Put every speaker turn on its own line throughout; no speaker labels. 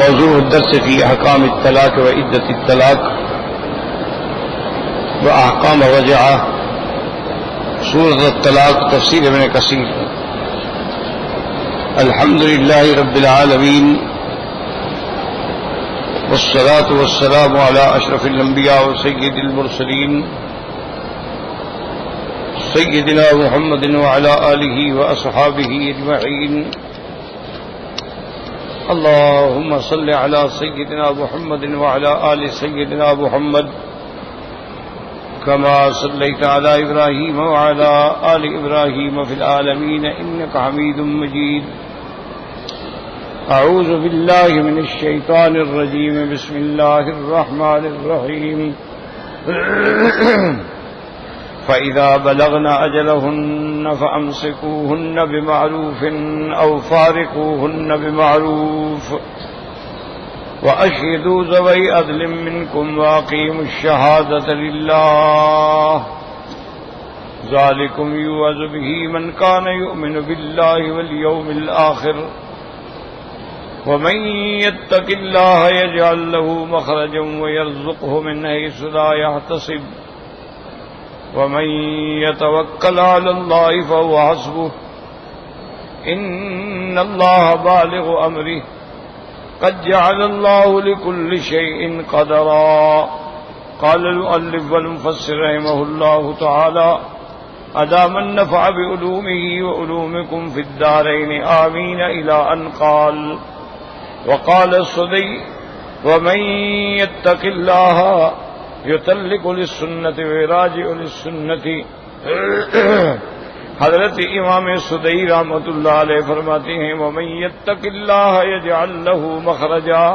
موضوع الدرس في أحكام الطلاق وعدة الطلاق وأحكام الرجعة سورة الطلاق تفسير ابن كثير. الحمد لله رب العالمين والصلاة والسلام على أشرف الأنبياء وسيد المرسلين سيدنا محمد وعلى آله وأصحابه أجمعين. اللهم صل على سيدنا محمد وعلى آل سيدنا محمد كما صليت على إبراهيم وعلى آل إبراهيم في العالمين إنك حميد مجيد. أعوذ بالله من الشيطان الرجيم. بسم الله الرحمن الرحيم. فإذا بلغن أجلهن فأمسكوهن بمعروف أو فارقوهن بمعروف وأشهدوا ذوي عدل منكم وأقيموا الشهادة لله ذلكم يوعظ به من كان يؤمن بالله واليوم الآخر ومن يتق الله يجعل له مخرجا ويرزقه من حيث لا يحتسب ومن يتوكل على الله فهو حسبه إن الله بالغ أمره قد جعل الله لكل شيء قدرا. قال المؤلف والمفسر رحمه الله تعالى أدام النفع بعلومه وعلومكم في الدارين آمين إلى أن قال وقال السدي ومن يتق الله يطلق للسنة ويراجع للسنة. حضرت امام سدی رحمۃ اللہ علیہ فرماتے ہیں ومن يتق اللہ يجعل له مخرجا،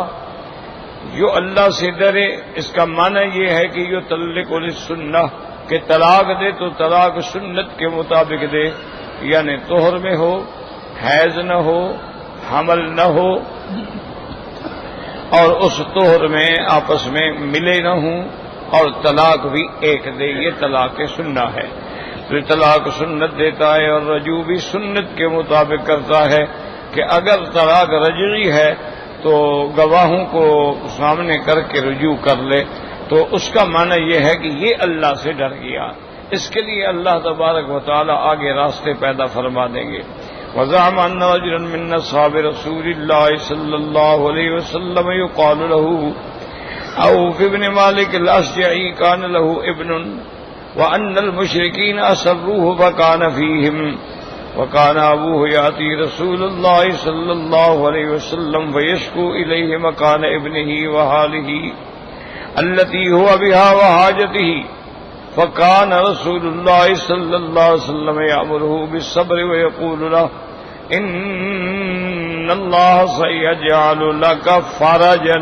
جو اللہ سے ڈرے اس کا معنی یہ ہے کہ يطلق للسنة کہ طلاق دے تو طلاق سنت کے مطابق دے، یعنی طہر میں ہو، حیض نہ ہو، حمل نہ ہو اور اس طہر میں آپس میں ملے نہ ہوں، اور طلاق بھی ایک دے. یہ طلاق سنہ ہے. تو طلاق سنت دیتا ہے اور رجوع بھی سنت کے مطابق کرتا ہے کہ اگر طلاق رجعی ہے تو گواہوں کو سامنے کر کے رجوع کر لے. تو اس کا معنی یہ ہے کہ یہ اللہ سے ڈر گیا. اس کے لیے اللہ تبارک و تعالی آگے راستے پیدا فرما دیں گے. وزعم ان رجلا من اصحاب رسول اللہ صلی اللہ علیہ وسلم يقال له عوف بن مالك الأشجعي كان له ابن وأن المشركين أسروه فكان فيهم وكان أبوه يأتي رسول الله صلى الله عليه وسلم فيشكو إليه مكان ابنه وحاله التي هو بها وحاجته فكان رسول الله صلى الله عليه وسلم يأمره بالصبر ويقول له إن الله سيجعل لك فرجا.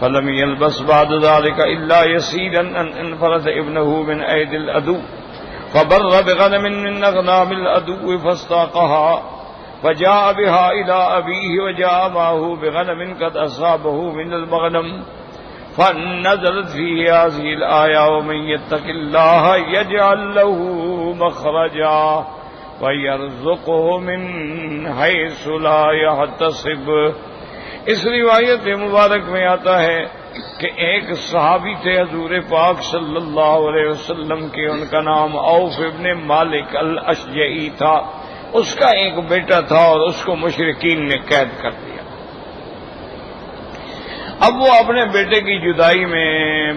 فلم يلبس بعد ذلك إلا يسيرا أن انفرد ابنه من أيدي العدو فبر بغنم من أغنام العدو فاستاقها فجاء بها إلى أبيه وجاء معه بغنم قد أصابه من المغنم فنزلت فيه هذه الآية ومن يتق الله يجعل له مخرجا ويرزقه من حيث لا يحتسب. اس روایت مبارک میں آتا ہے کہ ایک صحابی تھے حضور پاک صلی اللہ علیہ وسلم کے، ان کا نام عوف ابن مالک الاشجعی تھا. اس کا ایک بیٹا تھا اور اس کو مشرکین نے قید کر دیا. اب وہ اپنے بیٹے کی جدائی میں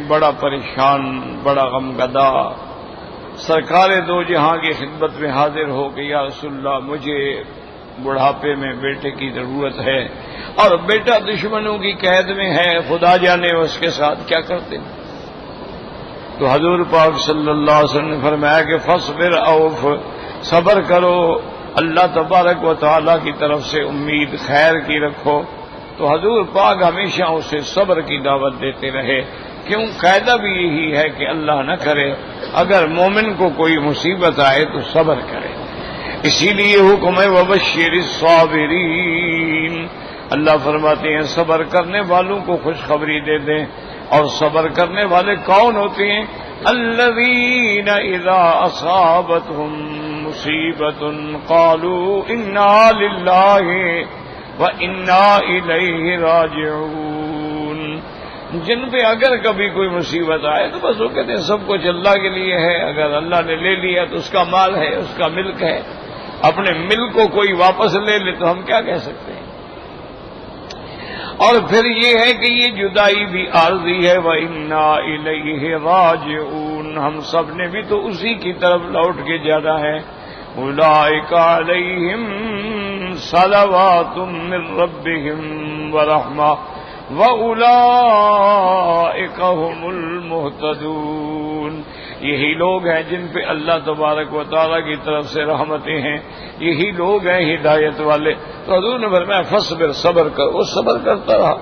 بڑا پریشان، بڑا غمگدہ سرکار دو جہاں کی خدمت میں حاضر ہو کہ یا رسول اللہ مجھے بڑھاپے میں بیٹے کی ضرورت ہے اور بیٹا دشمنوں کی قید میں ہے، خدا جانے اس کے ساتھ کیا کرتے ہیں. تو حضور پاک صلی اللہ علیہ وسلم نے فرمایا کہ فاصبر عوف، صبر کرو، اللہ تبارک و تعالیٰ کی طرف سے امید خیر کی رکھو. تو حضور پاک ہمیشہ اسے صبر کی دعوت دیتے رہے. کیوں؟ قاعدہ بھی یہی ہے کہ اللہ نہ کرے اگر مومن کو کوئی مصیبت آئے تو صبر کرے. اسی لیے حکم ہے وبشر الصابرین. اللہ فرماتے ہیں صبر کرنے والوں کو خوشخبری دے دیں. اور صبر کرنے والے کون ہوتے ہیں؟ الذین اذا اصابتهم مصیبۃ قالوا انا للہ وَإِنَّا إِلَيْهِ رَاجِعُونَ۔ جن پہ اگر کبھی کوئی مصیبت آئے تو بس وہ کہتے ہیں سب کچھ اللہ کے لیے ہے، اگر اللہ نے لے لیا تو اس کا مال ہے، اس کا ملک ہے، اپنے ملک کو کوئی واپس لے لے تو ہم کیا کہہ سکتے ہیں۔ اور پھر یہ ہے کہ یہ جدائی بھی عارضی ہے، وَإِنَّا إِلَيْهِ رَاجِعُونَ، ہم سب نے بھی تو اسی کی طرف لوٹ کے جانا ہے۔ أُولَئِكَ عَلَيْهِمْ صَلَوَاتٌ مِّن رَّبِّهِمْ وَرَحْمَةٌ وَأُولَئِكَ هُمُ الْمُهْتَدُونَ، یہی لوگ ہیں جن پہ اللہ تبارک و تعالیٰ کی طرف سے رحمتیں ہیں، یہی لوگ ہیں ہدایت والے۔ تو حضور نے فرمایا فصبر، صبر کر، وہ صبر کرتا رہا۔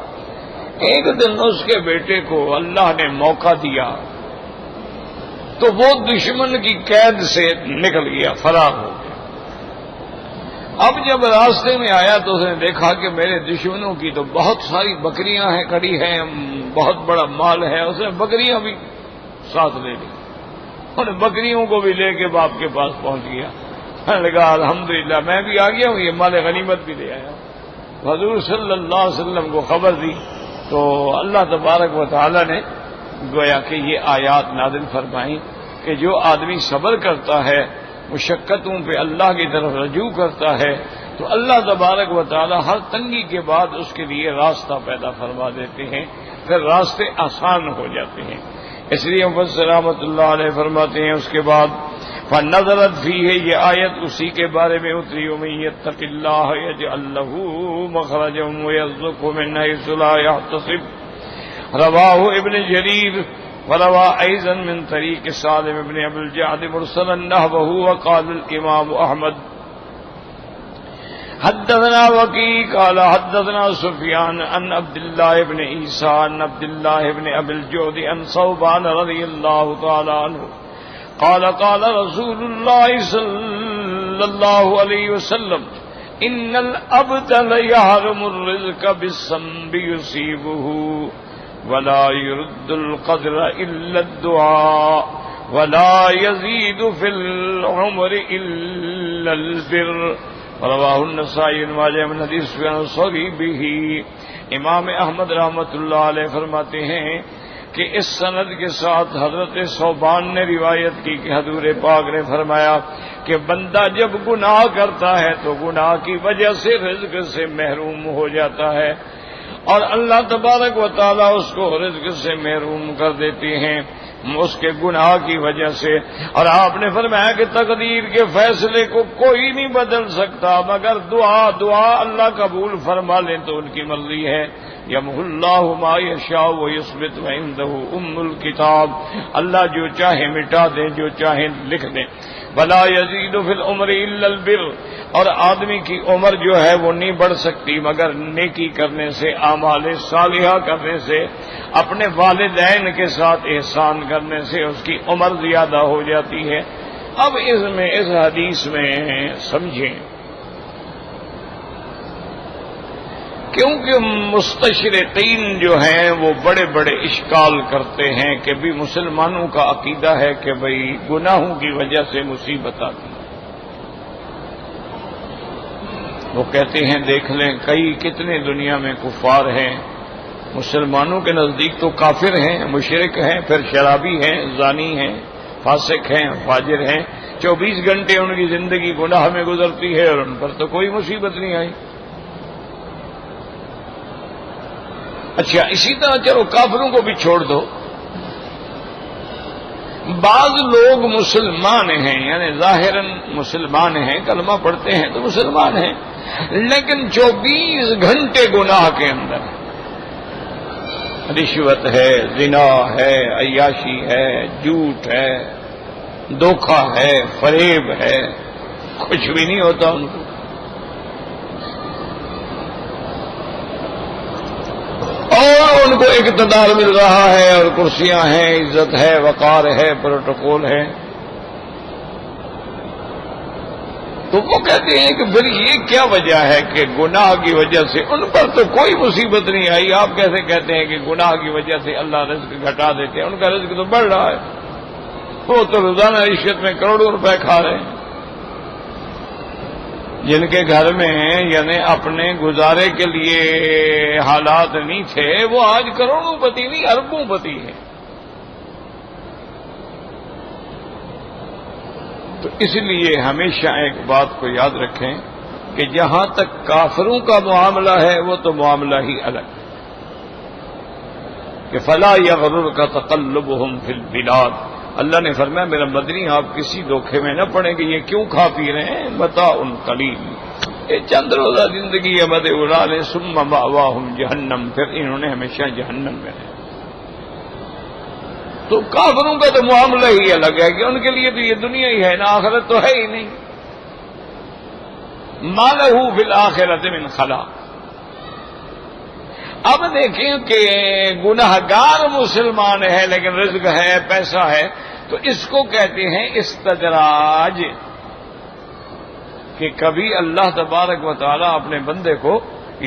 ایک دن اس کے بیٹے کو اللہ نے موقع دیا تو وہ دشمن کی قید سے نکل گیا، فرار ہو گیا۔ اب جب راستے میں آیا تو اس نے دیکھا کہ میرے دشمنوں کی تو بہت ساری بکریاں ہیں، کھڑی ہیں، بہت بڑا مال ہے، اس نے بکریاں بھی ساتھ لے لی، اور بکریوں کو بھی لے کے باپ کے پاس پہنچ گیا۔ میں نے کہا الحمدللہ میں بھی آ گیا ہوں، یہ مال غنیمت بھی لے آیا۔ حضور صلی اللہ علیہ وسلم کو خبر دی تو اللہ تبارک و تعالی نے گویا کہ یہ آیات نازل فرمائیں کہ جو آدمی صبر کرتا ہے، مشقتوں پہ اللہ کی طرف رجوع کرتا ہے، تو اللہ تبارک و تعالی ہر تنگی کے بعد اس کے لیے راستہ پیدا فرما دیتے ہیں، پھر راستے آسان ہو جاتے ہیں۔ اس لیے مفسر رحمۃ اللہ علیہ فرماتے ہیں اس کے بعد فَنَزَلَتْ فِيهِ، یہ آیت اسی کے بارے میں اتری، وَمَن يَتَّقِ اللَّهَ يَجْعَل لَّهُ مَخْرَجًا وَيَرْزُقْهُ مِنْ حَيْثُ لَا يَحْتَسِبُ، رواہ ابن جریر وروا أيضا من طريق سالم بن أبي الجعد مرسلا نحوه، وقال الإمام أحمد حدثنا وكيع قال حدثنا سفيان عن عبد الله بن عيسى عن عبد الله بن أبي الجعد عن ثوبان رضي الله تعالى عنه قال قال رسول الله صلى الله عليه وسلم إن العبد ليحرم الرزق بالذنب يصيبه ولا يرد القدر إلا الدعاء ولا يزيد في العمر إلا البر، رواه النسائی بن ماجہ من حدیث سفیان الثوری به۔ امام احمد رحمۃ اللہ علیہ فرماتے ہیں کہ اس سند کے ساتھ حضرت ثوبان نے روایت کی کہ حضور پاک نے فرمایا کہ بندہ جب گناہ کرتا ہے تو گناہ کی وجہ سے رزق سے محروم ہو جاتا ہے، اور اللہ تبارک و تعالیٰ اس کو رزق سے محروم کر دیتے ہیں اس کے گناہ کی وجہ سے۔ اور آپ نے فرمایا کہ تقدیر کے فیصلے کو کوئی نہیں بدل سکتا مگر دعا اللہ قبول فرما لیں تو ان کی مرضی ہے۔ یمحو اللہ ما یشاء ویثبت وعندہ ام الکتاب، اللہ جو چاہے مٹا دیں، جو چاہے لکھ دیں۔ ولا یزید فی العمر الا البر، اور آدمی کی عمر جو ہے وہ نہیں بڑھ سکتی مگر نیکی کرنے سے، اعمال صالحہ کرنے سے، اپنے والدین کے ساتھ احسان کرنے سے اس کی عمر زیادہ ہو جاتی ہے۔ اب اس حدیث میں سمجھیں، کیونکہ مستشرقین جو ہیں وہ بڑے بڑے اشکال کرتے ہیں کہ بھی مسلمانوں کا عقیدہ ہے کہ بھئی گناہوں کی وجہ سے مصیبت آتی ہے۔ وہ کہتے ہیں دیکھ لیں کتنے دنیا میں کفار ہیں، مسلمانوں کے نزدیک تو کافر ہیں، مشرک ہیں، پھر شرابی ہیں، زانی ہیں، فاسق ہیں، فاجر ہیں، 24 گھنٹے ان کی زندگی گناہ میں گزرتی ہے اور ان پر تو کوئی مصیبت نہیں آئی۔ اچھا اسی طرح چلو کافروں کو بھی چھوڑ دو، بعض لوگ مسلمان ہیں، یعنی ظاہراً مسلمان ہیں، کلمہ پڑھتے ہیں تو مسلمان ہیں، لیکن 24 گھنٹے گناہ کے اندر، رشوت ہے، زنا ہے، عیاشی ہے، جھوٹ ہے، دھوکہ ہے، فریب ہے، کچھ بھی نہیں ہوتا ان کو۔ اور ان کو اقتدار مل رہا ہے اور کرسیاں ہیں، عزت ہے، وقار ہے، پروٹوکول ہے، تو وہ کہتے ہیں کہ پھر یہ کیا وجہ ہے کہ گناہ کی وجہ سے ان پر تو کوئی مصیبت نہیں آئی، آپ کیسے کہتے ہیں کہ گناہ کی وجہ سے اللہ رزق گھٹا دیتے ہیں؟ ان کا رزق تو بڑھ رہا ہے، وہ تو روزانہ رشوت میں کروڑوں روپے کھا رہے ہیں۔ جن کے گھر میں یعنی اپنے گزارے کے لیے حالات نہیں تھے، وہ آج کروڑوں پتی نہیں اربوں پتی ہیں۔ تو اس لیے ہمیشہ ایک بات کو یاد رکھیں کہ جہاں تک کافروں کا معاملہ ہے وہ تو معاملہ ہی الگ ہے کہ فلا یغررک تقلبہم فی البلاد۔ اللہ نے فرمایا میرا مدنی آپ کسی دھوکے میں نہ پڑیں کہ یہ کیوں کھا پی رہے ہیں، متاع قلیل، یہ چند روزہ زندگی ہے، مد اڑا لیں، ثم مأواہم جہنم، پھر انہوں نے ہمیشہ جہنم میں رہنا۔ تو کافروں کا تو معاملہ ہی الگ ہے کہ ان کے لیے تو یہ دنیا ہی ہے نا، آخرت تو ہے ہی نہیں۔ ما لہ فی الآخرۃ من خلاق۔ اب دیکھیں کہ گناہگار مسلمان ہے لیکن رزق ہے، پیسہ ہے، تو اس کو کہتے ہیں استدراج، کہ کبھی اللہ تبارک و تعالیٰ اپنے بندے کو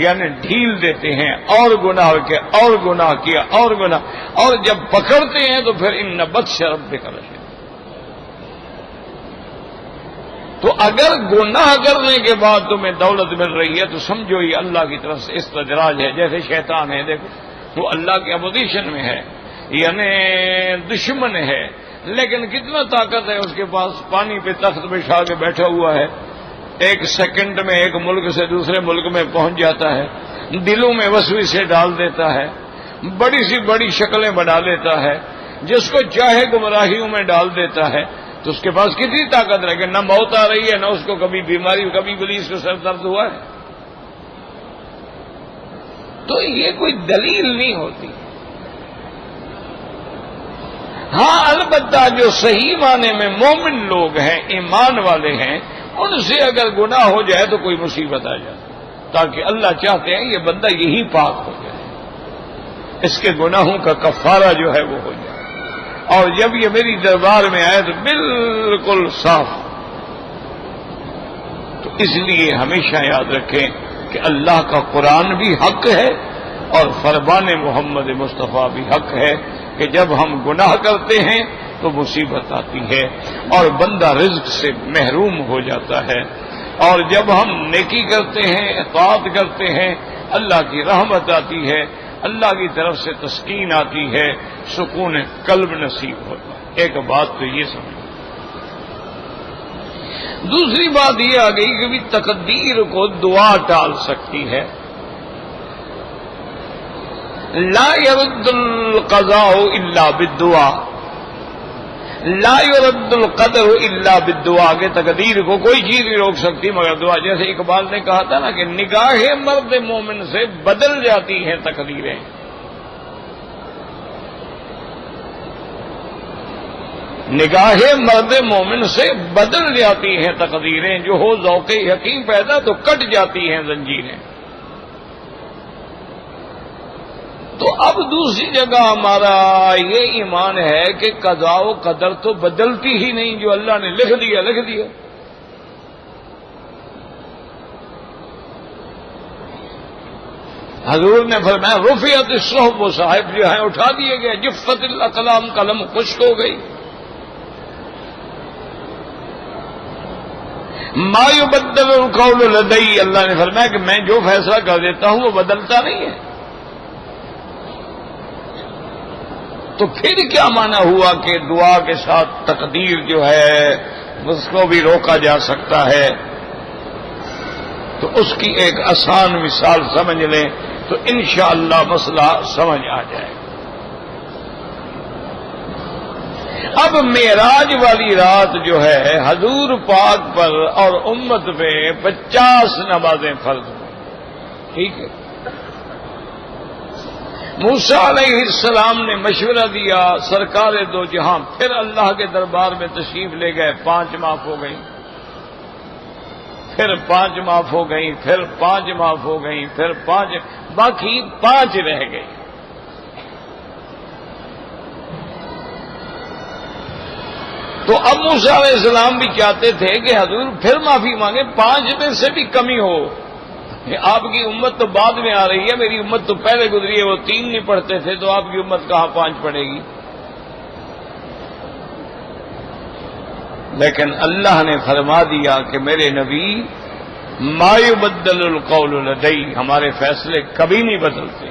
یعنی ڈھیل دیتے ہیں، اور گناہ کے اور گناہ کیا اور گناہ، اور جب پکڑتے ہیں تو پھر ان بطش ربک لشدید۔ تو اگر گناہ کرنے کے بعد تمہیں دولت مل رہی ہے تو سمجھو یہ اللہ کی طرف سے استدراج ہے۔ جیسے شیطان ہے، دیکھو وہ اللہ کے اپوزیشن میں ہے، یعنی دشمن ہے، لیکن کتنا طاقت ہے اس کے پاس، پانی پہ تخت بچھا کے بیٹھا ہوا ہے، ایک سیکنڈ میں ایک ملک سے دوسرے ملک میں پہنچ جاتا ہے، دلوں میں وسوسے ڈال دیتا ہے، بڑی سی بڑی شکلیں بنا لیتا ہے، جس کو چاہے گمراہیوں میں ڈال دیتا ہے۔ تو اس کے پاس کتنی طاقت رہے کہ نہ موت آ رہی ہے، نہ اس کو کبھی بیماری، کبھی پولیس کو سر درد ہوا ہے۔ تو یہ کوئی دلیل نہیں ہوتی۔ ہاں البتہ جو صحیح معنی میں مومن لوگ ہیں، ایمان والے ہیں، ان سے اگر گناہ ہو جائے تو کوئی مصیبت آ جائے، تاکہ اللہ چاہتے ہیں یہ بندہ یہی پاک ہو جائے، اس کے گناہوں کا کفارہ جو ہے وہ ہو جائے، اور جب یہ میری دربار میں آئے تو بالکل صاف۔ تو اس لیے ہمیشہ یاد رکھیں کہ اللہ کا قرآن بھی حق ہے اور فرمان محمد مصطفیٰ بھی حق ہے کہ جب ہم گناہ کرتے ہیں تو مصیبت آتی ہے اور بندہ رزق سے محروم ہو جاتا ہے، اور جب ہم نیکی کرتے ہیں، اطاعت کرتے ہیں، اللہ کی رحمت آتی ہے، اللہ کی طرف سے تسکین آتی ہے، سکون قلب نصیب ہوتا ہے۔ ایک بات تو یہ سمجھ۔ دوسری بات یہ آ گئی کہ بھی تقدیر کو دعا ٹال سکتی ہے۔ لا يرد القضاء الا بالدعاء، لا يرد القدر الا بالدعاء، کہ تقدیر کو کوئی چیز نہیں روک سکتی مگر دعا۔ جیسے اقبال نے کہا تھا نا کہ نگاہ مرد مومن سے بدل جاتی ہیں تقدیریں۔ نگاہ مرد مومن سے بدل جاتی ہیں تقدیریں، جو ہو ذوق حکیم پیدا تو کٹ جاتی ہیں زنجیریں۔ تو اب دوسری جگہ ہمارا یہ ایمان ہے کہ قضاء و قدر تو بدلتی ہی نہیں، جو اللہ نے لکھ دیا لکھ دیا۔ حضور نے فرمایا رفعت الصحف، وہ صحائف جو ہیں اٹھا دیے گئے، جفت الاقلام، قلم خشک ہو گئی۔ ما یبدل القول لدی، اللہ نے فرمایا کہ میں جو فیصلہ کر دیتا ہوں وہ بدلتا نہیں ہے۔ تو پھر کیا معنی ہوا کہ دعا کے ساتھ تقدیر جو ہے اس کو بھی روکا جا سکتا ہے؟ تو اس کی ایک آسان مثال سمجھ لیں تو انشاءاللہ مسئلہ سمجھ آ جائے۔ اب معراج والی رات جو ہے حضور پاک پر اور امت پہ 50 نمازیں فرض ہوئیں، ٹھیک ہے۔ موسیٰ علیہ السلام نے مشورہ دیا، سرکار دو جہاں پھر اللہ کے دربار میں تشریف لے گئے، 5 معاف ہو گئی، پھر 5 معاف ہو گئی، پھر 5 معاف ہو گئی، پھر 5، باقی 5 رہ گئی۔ تو اب موسیٰ علیہ السلام بھی چاہتے تھے کہ حضور پھر معافی مانگے، 5 میں سے بھی کمی ہو، آپ کی امت تو بعد میں آ رہی ہے، میری امت تو پہلے گزری ہے، وہ 3 نہیں پڑھتے تھے، تو آپ کی امت کہاں 5 پڑھے گی؟ لیکن اللہ نے فرما دیا کہ میرے نبی ما یبدل القول لدی، ہمارے فیصلے کبھی نہیں بدلتے.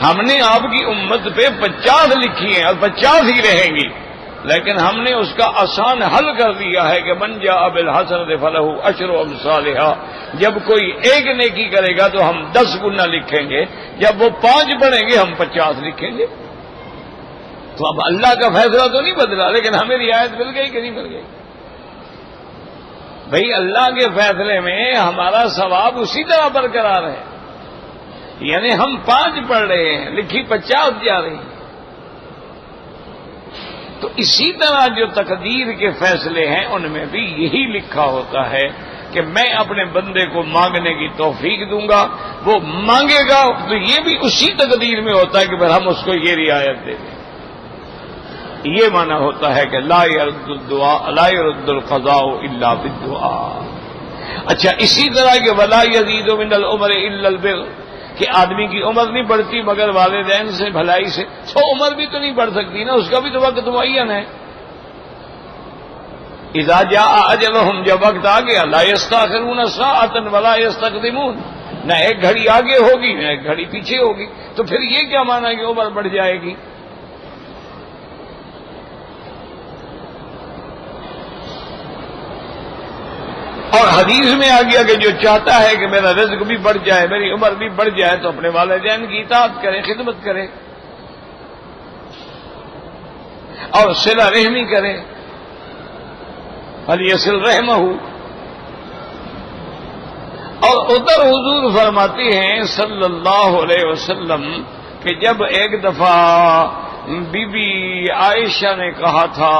ہم نے آپ کی امت پہ 50 لکھی ہیں اور 50 ہی رہیں گی، لیکن ہم نے اس کا آسان حل کر دیا ہے کہ من جاء بالحسنۃ فلہ عشر امثالھا. جب کوئی ایک نیکی کرے گا تو ہم 10 گنا لکھیں گے، جب وہ 5 پڑھیں گے ہم 50 لکھیں گے. تو اب اللہ کا فیصلہ تو نہیں بدلا، لیکن ہمیں رعایت مل گئی کہ نہیں مل گئی؟ بھئی اللہ کے فیصلے میں ہمارا ثواب اسی طرح برقرار ہے. یعنی ہم 5 پڑھ رہے ہیں، لکھی 50 جا رہی ہیں. تو اسی طرح جو تقدیر کے فیصلے ہیں ان میں بھی یہی لکھا ہوتا ہے کہ میں اپنے بندے کو مانگنے کی توفیق دوں گا، وہ مانگے گا تو یہ بھی اسی تقدیر میں ہوتا ہے کہ پھر ہم اس کو یہ رعایت دے دیں. یہ معنی ہوتا ہے کہ لا يرد الدعاء لا يرد القضاء الا بالدعاء. اچھا، اسی طرح کہ ولا يزيد من العمر الا البر، کہ آدمی کی عمر نہیں بڑھتی مگر والدین سے بھلائی سے. تو عمر بھی تو نہیں بڑھ سکتی نا، اس کا بھی تو وقت معین ہے. اذا جاء اجلهم، جب وقت آ گیا، لا يستاخرون ساعة ولا يستقدمون، نہ ایک گھڑی آگے ہوگی نہ ایک گھڑی پیچھے ہوگی. تو پھر یہ کیا مانا کہ عمر بڑھ جائے گی؟ اور حدیث میں آ گیا کہ جو چاہتا ہے کہ میرا رزق بھی بڑھ جائے، میری عمر بھی بڑھ جائے، تو اپنے والدین کی اطاعت کرے، خدمت کرے اور صلہ رحمی کرے. فلیصل رحمہ. اور ادھر حضور فرماتے ہیں صلی اللہ علیہ وسلم کہ جب ایک دفعہ بی بی عائشہ نے کہا تھا،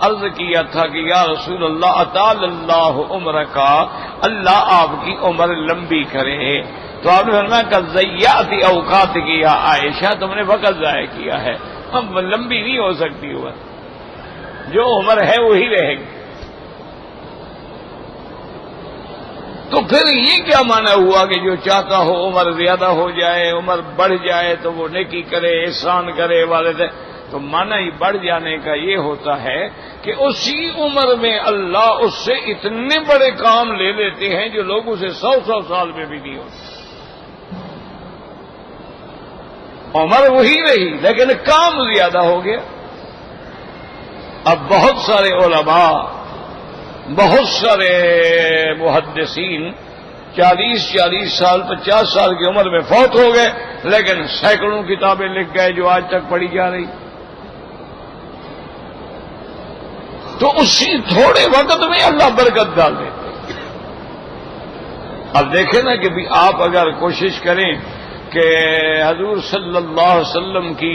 عرض کیا تھا کہ یا رسول اللہ اطال اللہ عمرک، اللہ آپ کی عمر لمبی کرے. تو آپ نے فرمایا کہ ضیعت اوقات کی یا عائشہ، تم نے وقت ضائع کیا ہے، اب لمبی نہیں ہو سکتی عمر، جو عمر ہے وہی رہے گی. تو پھر یہ کیا معنی ہوا کہ جو چاہتا ہو عمر زیادہ ہو جائے، عمر بڑھ جائے تو وہ نیکی کرے، احسان کرے والدین. تو معنی ہی بڑھ جانے کا یہ ہوتا ہے کہ اسی عمر میں اللہ اس سے اتنے بڑے کام لے لیتے ہیں جو لوگ اسے 100 سال میں بھی نہیں ہوتے. عمر وہی رہی لیکن کام زیادہ ہو گیا. اب بہت سارے علماء، بہت سارے محدثین 40 سال 50 سال کی عمر میں فوت ہو گئے، لیکن سینکڑوں کتابیں لکھ گئے جو آج تک پڑھی جا رہی. تو اسی تھوڑے وقت میں اللہ برکت ڈال دیتے. اب دیکھیں نا کہ بھی آپ اگر کوشش کریں کہ حضور صلی اللہ علیہ وسلم کی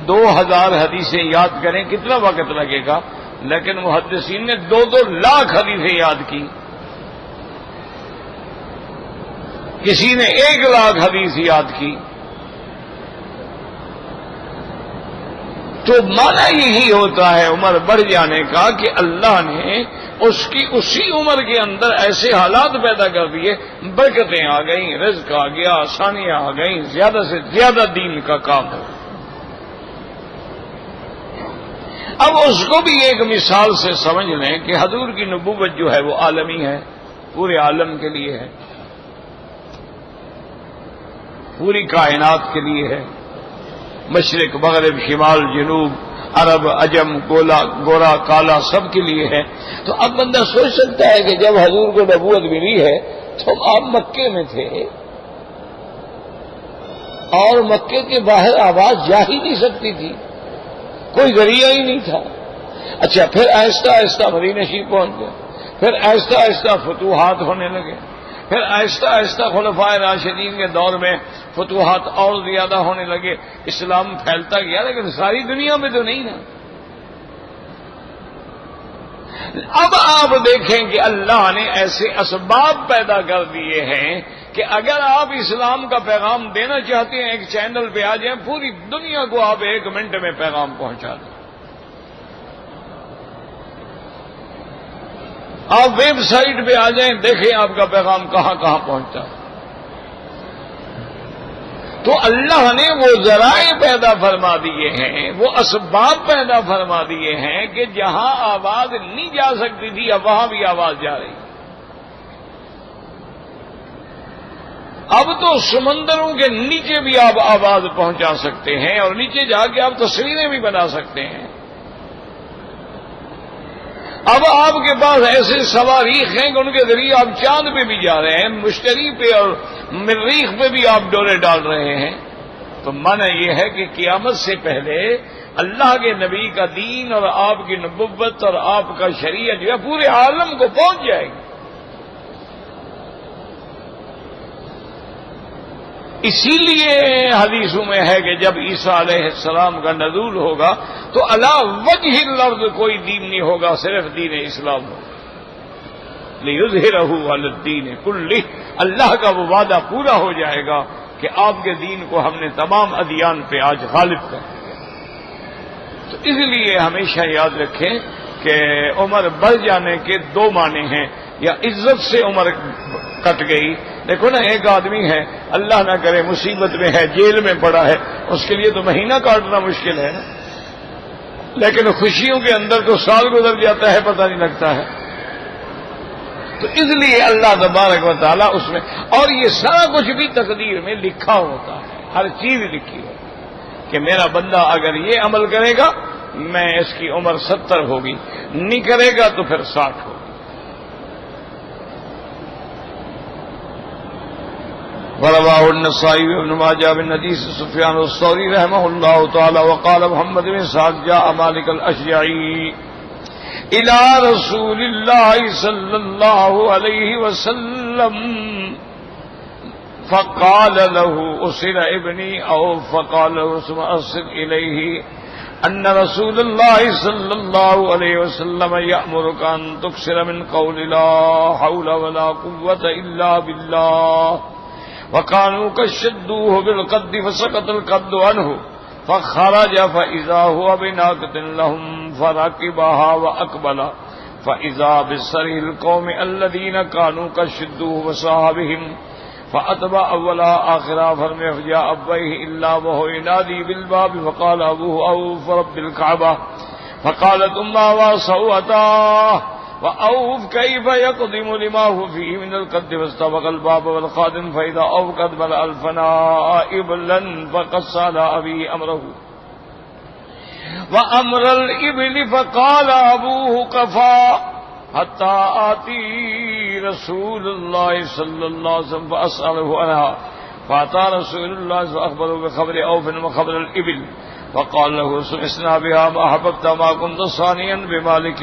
2000 حدیثیں یاد کریں، کتنا وقت لگے گا؟ لیکن محدثین نے 2 لاکھ حدیثیں یاد کی، کسی نے 1 لاکھ حدیث یاد کی. تو معنی یہی ہوتا ہے عمر بڑھ جانے کا کہ اللہ نے اس کی اسی عمر کے اندر ایسے حالات پیدا کر دیے، برکتیں آ گئیں، رزق آ گیا، آسانیاں آ گئیں، زیادہ سے زیادہ دین کا کام ہو. اب اس کو بھی ایک مثال سے سمجھ لیں کہ حضور کی نبوت جو ہے وہ عالمی ہے، پورے عالم کے لیے ہے، پوری کائنات کے لیے ہے، مشرق مغرب شمال جنوب عرب عجم گورا کالا سب کے لیے ہے. تو اب بندہ سوچ سکتا ہے کہ جب حضور کو نبوت ملی ہے تو آپ مکے میں تھے اور مکے کے باہر آواز جا ہی نہیں سکتی تھی، کوئی ذریعہ ہی نہیں تھا. اچھا، پھر آہستہ آہستہ مدینہ شریف پہنچ گئے، پھر آہستہ آہستہ فتوحات ہونے لگے، پھر آہستہ آہستہ خلفائے راشدین کے دور میں فتوحات اور زیادہ ہونے لگے، اسلام پھیلتا گیا، لیکن ساری دنیا میں تو نہیں نا. اب آپ دیکھیں کہ اللہ نے ایسے اسباب پیدا کر دیے ہیں کہ اگر آپ اسلام کا پیغام دینا چاہتے ہیں، ایک چینل پہ آ جائیں، پوری دنیا کو آپ 1 منٹ میں پیغام پہنچا دیں. آپ ویب سائٹ پہ آ جائیں، دیکھیں آپ کا پیغام کہاں کہاں پہنچتا. تو اللہ نے وہ ذرائع پیدا فرما دیے ہیں، وہ اسباب پیدا فرما دیے ہیں کہ جہاں آواز نہیں جا سکتی تھی اب وہاں بھی آواز جا رہی. اب تو سمندروں کے نیچے بھی آپ آواز پہنچا سکتے ہیں اور نیچے جا کے آپ تصویریں بھی بنا سکتے ہیں. اب آپ کے پاس ایسے صواریخ ہیں کہ ان کے ذریعے آپ چاند پہ بھی جا رہے ہیں, مشتری پہ اور مریخ پہ بھی آپ ڈورے ڈال رہے ہیں. تو معنی یہ ہے کہ قیامت سے پہلے اللہ کے نبی کا دین اور آپ کی نبوت اور آپ کا شریعت جو ہے پورے عالم کو پہنچ جائے گی. اسی لیے حدیثوں میں ہے کہ جب عیسیٰ علیہ السلام کا نزول ہوگا تو علی وجہ الارض کوئی دین نہیں ہوگا, صرف دین اسلام ہوگا. لیظہرہ علی الدین کلہ, اللہ کا وہ وعدہ پورا ہو جائے گا کہ آپ کے دین کو ہم نے تمام ادیان پہ آج غالب کر دیا. تو اس لیے ہمیشہ یاد رکھیں کہ عمر بڑھ جانے کے دو معنی ہیں. یا عزت سے عمر کٹ گئی. دیکھو نا, ایک آدمی ہے اللہ نہ کرے مصیبت میں ہے, جیل میں پڑا ہے, اس کے لیے تو مہینہ کاٹنا مشکل ہے نا, لیکن خوشیوں کے اندر تو سال گزر جاتا ہے, پتہ نہیں لگتا ہے. تو اس لیے اللہ تبارک و تعالیٰ اس میں, اور یہ سارا کچھ بھی تقدیر میں لکھا ہوتا ہے, ہر چیز لکھی ہے کہ میرا بندہ اگر یہ عمل کرے گا میں اس کی عمر 70 ہوگی, نہیں کرے گا تو پھر 60 ہوگی. ورواه النسائی وابن ماجہ من حدیث سفیان الثوری رحمہ اللہ تعالی وقال محمد بن سعد جاء مالک الاشجعی الى رسول اللہ صلی اللہ علیہ وسلم فقال له اسر ابنی او فقال له ثم ارسل الیہ ان رسول اللہ صلی اللہ علیہ وسلم یأمرک ان تکثر من قول لا حول ولا قوة الا باللہ وكانوا كشدوه بالقد فسقط القد عنه فخرج فإذا هو بناقة لهم فركبها وأقبل فإذا بسره القوم الذين كانوا كشدوه وصاحبهم فأتبع أولا آخرا فرمي فجاء أبويه إلا وهو ينادي بالباب فقال أبوه أوف رب الكعبة فقالت أمه وصوتاه وأوف كيف يقدم لما هو فيه من القد فاستبق الباب والخادم فإذا أوف قد ملأ الفناء إبلا فقص على أبيه أمره وأمر الإبل فقال أبوه قفا حتى آتي رسول الله صلى الله عليه وسلم فأسأله عنها فأتى رسول الله فأخبره بخبر أوف وخبر الإبل فقال له اسمع بها ما أحببت ما كنت صانيا بمالك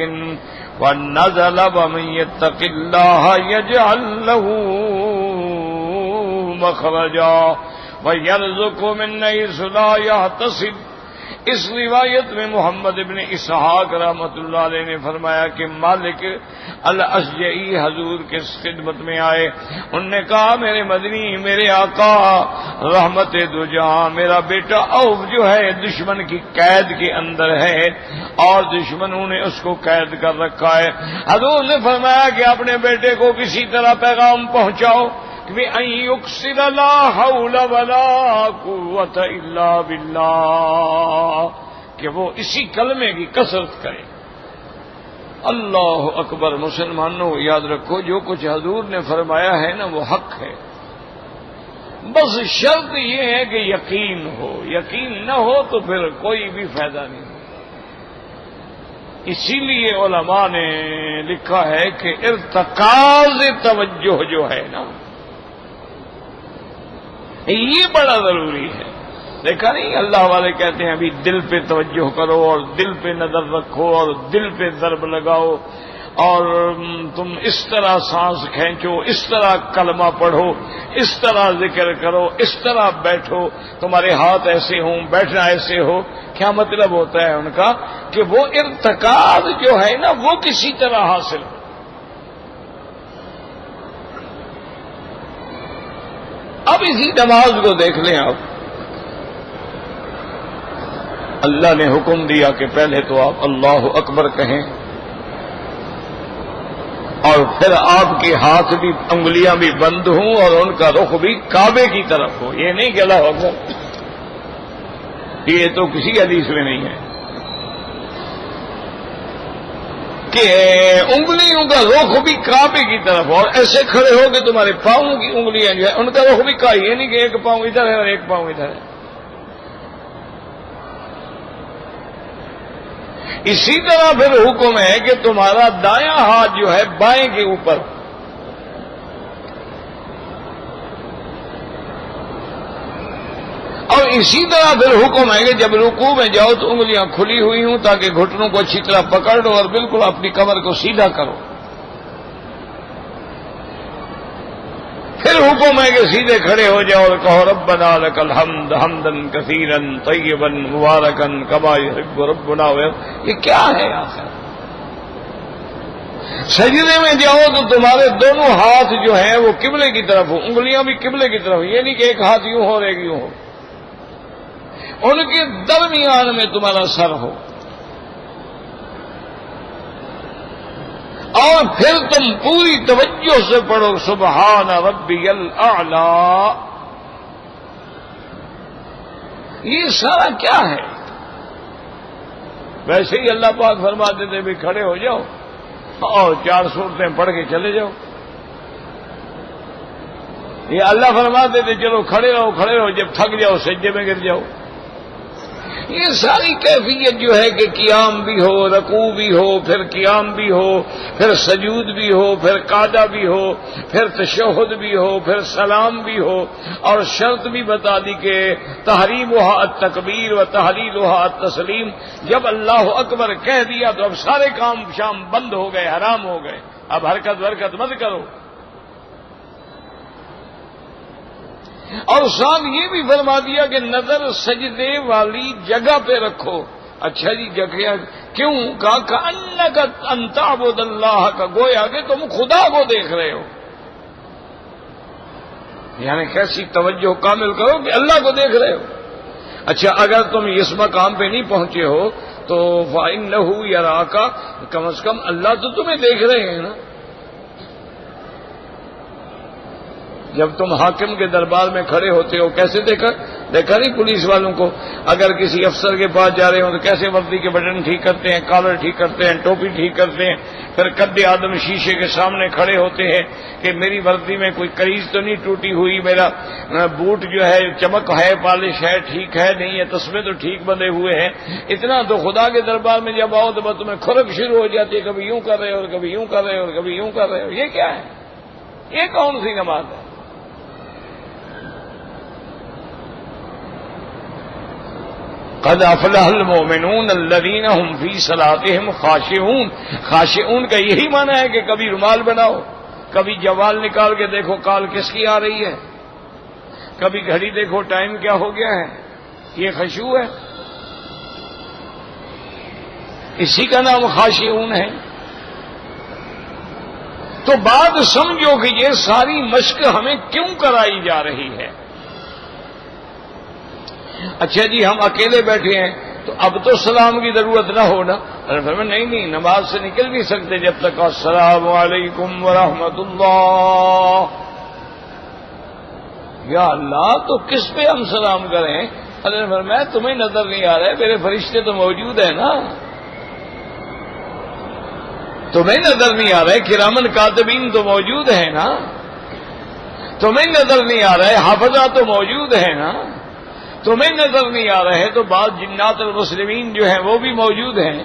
ونزل ومن يتق الله يجعل له مخرجا ويرزقه من حيث لا يحتسب. اس روایت میں محمد ابن اسحاق رحمۃ اللہ علیہ نے فرمایا کہ مالک الاشجعی حضور کے خدمت میں آئے. انہوں نے کہا میرے مدنی, میرے آقا رحمت دو جہاں, میرا بیٹا اوف جو ہے دشمن کی قید کے اندر ہے اور دشمنوں نے اس کو قید کر رکھا ہے. حضور نے فرمایا کہ اپنے بیٹے کو کسی طرح پیغام پہنچاؤ کہ ان یکسر لا حول ولا قوت الا باللہ, کہ وہ اسی کلمے کی کثرت کرے. اللہ اکبر. مسلمانوں یاد رکھو جو کچھ حضور نے فرمایا ہے نا وہ حق ہے, بس شرط یہ ہے کہ یقین ہو. یقین نہ ہو تو پھر کوئی بھی فائدہ نہیں. اسی لیے علماء نے لکھا ہے کہ ارتکاز توجہ جو ہے نا یہ بڑا ضروری ہے. دیکھا نہیں اللہ والے کہتے ہیں ابھی دل پہ توجہ کرو اور دل پہ نظر رکھو اور دل پہ ضرب لگاؤ اور تم اس طرح سانس کھینچو, اس طرح کلمہ پڑھو, اس طرح ذکر کرو, اس طرح بیٹھو, تمہارے ہاتھ ایسے ہوں, بیٹھنا ایسے ہو. کیا مطلب ہوتا ہے ان کا کہ وہ ارتکاز جو ہے نا وہ کسی طرح حاصل ہو. اب اسی نماز کو دیکھ لیں آپ. اللہ نے حکم دیا کہ پہلے تو آپ اللہ اکبر کہیں اور پھر آپ کے ہاتھ بھی انگلیاں بھی بند ہوں اور ان کا رخ بھی کعبے کی طرف ہو. یہ نہیں کہ اللہ اکبر, یہ تو کسی حدیث میں نہیں ہے کہ انگلیوں کا رخ بھی کعبے کی طرف، اور ایسے کھڑے ہو کہ تمہارے پاؤں کی انگلیاں جو ہے ان کا رخ بھی یہ نہیں کہ ایک پاؤں ادھر ہے اور ایک پاؤں ادھر ہے. اسی طرح پھر حکم ہے کہ تمہارا دایاں ہاتھ جو ہے بائیں کے اوپر، اور اسی طرح پھر حکم ہے کہ جب رکوع میں جاؤ تو انگلیاں کھلی ہوئی ہوں تاکہ گھٹنوں کو اچھی طرح پکڑ لو اور بالکل اپنی کمر کو سیدھا کرو. پھر حکم ہے کہ سیدھے کھڑے ہو جاؤ اور کہو ربنا لک الحمد حمدا کثیرا طیبا مبارکا کما یحب ربنا ویرضى. یہ کیا ہے آخر؟ سجدے میں جاؤ تو تمہارے دونوں ہاتھ جو ہیں وہ قبلے کی طرف ہو، انگلیاں بھی قبلے کی طرف، یہ نہیں کہ ایک ہاتھ یوں ہو اور ایک یوں ہو، ان کے درمیان میں تمہارا سر ہو. اور پھر تم پوری توجہ سے پڑھو سبحان ربی الاعلی. یہ سارا کیا ہے؟ ویسے ہی اللہ پاک فرماتے تھے بھی کھڑے ہو جاؤ اور 4 سورتیں پڑھ کے چلے جاؤ. یہ اللہ فرماتے تھے چلو کھڑے رہو، جب تھک جاؤ سجدے میں گر جاؤ. یہ ساری کیفیت جو ہے کہ قیام بھی ہو، رکوع بھی ہو، پھر قیام بھی ہو، پھر سجود بھی ہو، پھر قعدہ بھی ہو، پھر تشہد بھی ہو، پھر سلام بھی ہو، اور شرط بھی بتا دی کہ تحریمھا التکبیر و تحلیلھا التسلیم. جب اللہ اکبر کہہ دیا تو اب سارے کام شام بند ہو گئے، حرام ہو گئے، اب حرکت مت کرو. اور ساتھ یہ بھی فرما دیا کہ نظر سجدے والی جگہ پہ رکھو. اچھا جی جگہ کیوں؟ کہا کأنک ان تعبد اللہ، کا گویا کہ تم خدا کو دیکھ رہے ہو. یعنی کیسی توجہ کامل کرو کہ اللہ کو دیکھ رہے ہو. اچھا اگر تم اس مقام پہ نہیں پہنچے ہو تو فإنہ یراک، کم از کم اللہ تو تمہیں دیکھ رہے ہیں نا. جب تم حاکم کے دربار میں کھڑے ہوتے ہو کیسے دیکھا نہیں پولیس والوں کو؟ اگر کسی افسر کے پاس جا رہے ہوں تو کیسے وردی کے بٹن ٹھیک کرتے ہیں، کالر ٹھیک کرتے ہیں، ٹوپی ٹھیک کرتے ہیں. پھر قد آدم شیشے کے سامنے کھڑے ہوتے ہیں کہ میری وردی میں کوئی کریز تو نہیں ٹوٹی ہوئی، میرا بوٹ جو ہے چمک ہے، پالش ہے، ٹھیک ہے نہیں ہے، تسمے تو ٹھیک بندے ہوئے ہیں. اتنا تو خدا کے دربار میں جب آؤ تو بس تمہیں کھرک شروع ہو جاتی ہے، کبھی یوں کر رہے ہو اور کبھی یوں کر رہے ہو اور کبھی یوں کر رہے ہو. یہ کیا ہے؟ یہ کون سی نماز ہے؟ قد افلح المؤمنون الذین هم فی صلاتهم خاشعون. خاشعون کا یہی معنی ہے کہ کبھی رومال بناؤ، کبھی جوال نکال کے دیکھو کال کس کی آ رہی ہے، کبھی گھڑی دیکھو ٹائم کیا ہو گیا ہے. یہ خشوع ہے، اسی کا نام خاشعون ہے. تو بات سمجھو کہ یہ ساری مشق ہمیں کیوں کرائی جا رہی ہے. اچھا جی ہم اکیلے بیٹھے ہیں تو اب تو سلام کی ضرورت نہ ہو نا. نہیں نماز سے نکل نہیں سکتے جب تک السلام علیکم ورحمۃ اللہ. یا اللہ تو کس پہ ہم سلام کریں؟ میں تمہیں نظر نہیں آ رہا ہے، میرے فرشتے تو موجود ہیں نا. تمہیں نظر نہیں آ رہا ہے، کرامن کاتبین تو موجود ہیں نا. تمہیں نظر نہیں آ رہا ہے، حافظہ تو موجود ہیں نا. تمہیں نظر نہیں آ رہے تو بعض جنات المسلمین جو ہیں وہ بھی موجود ہیں.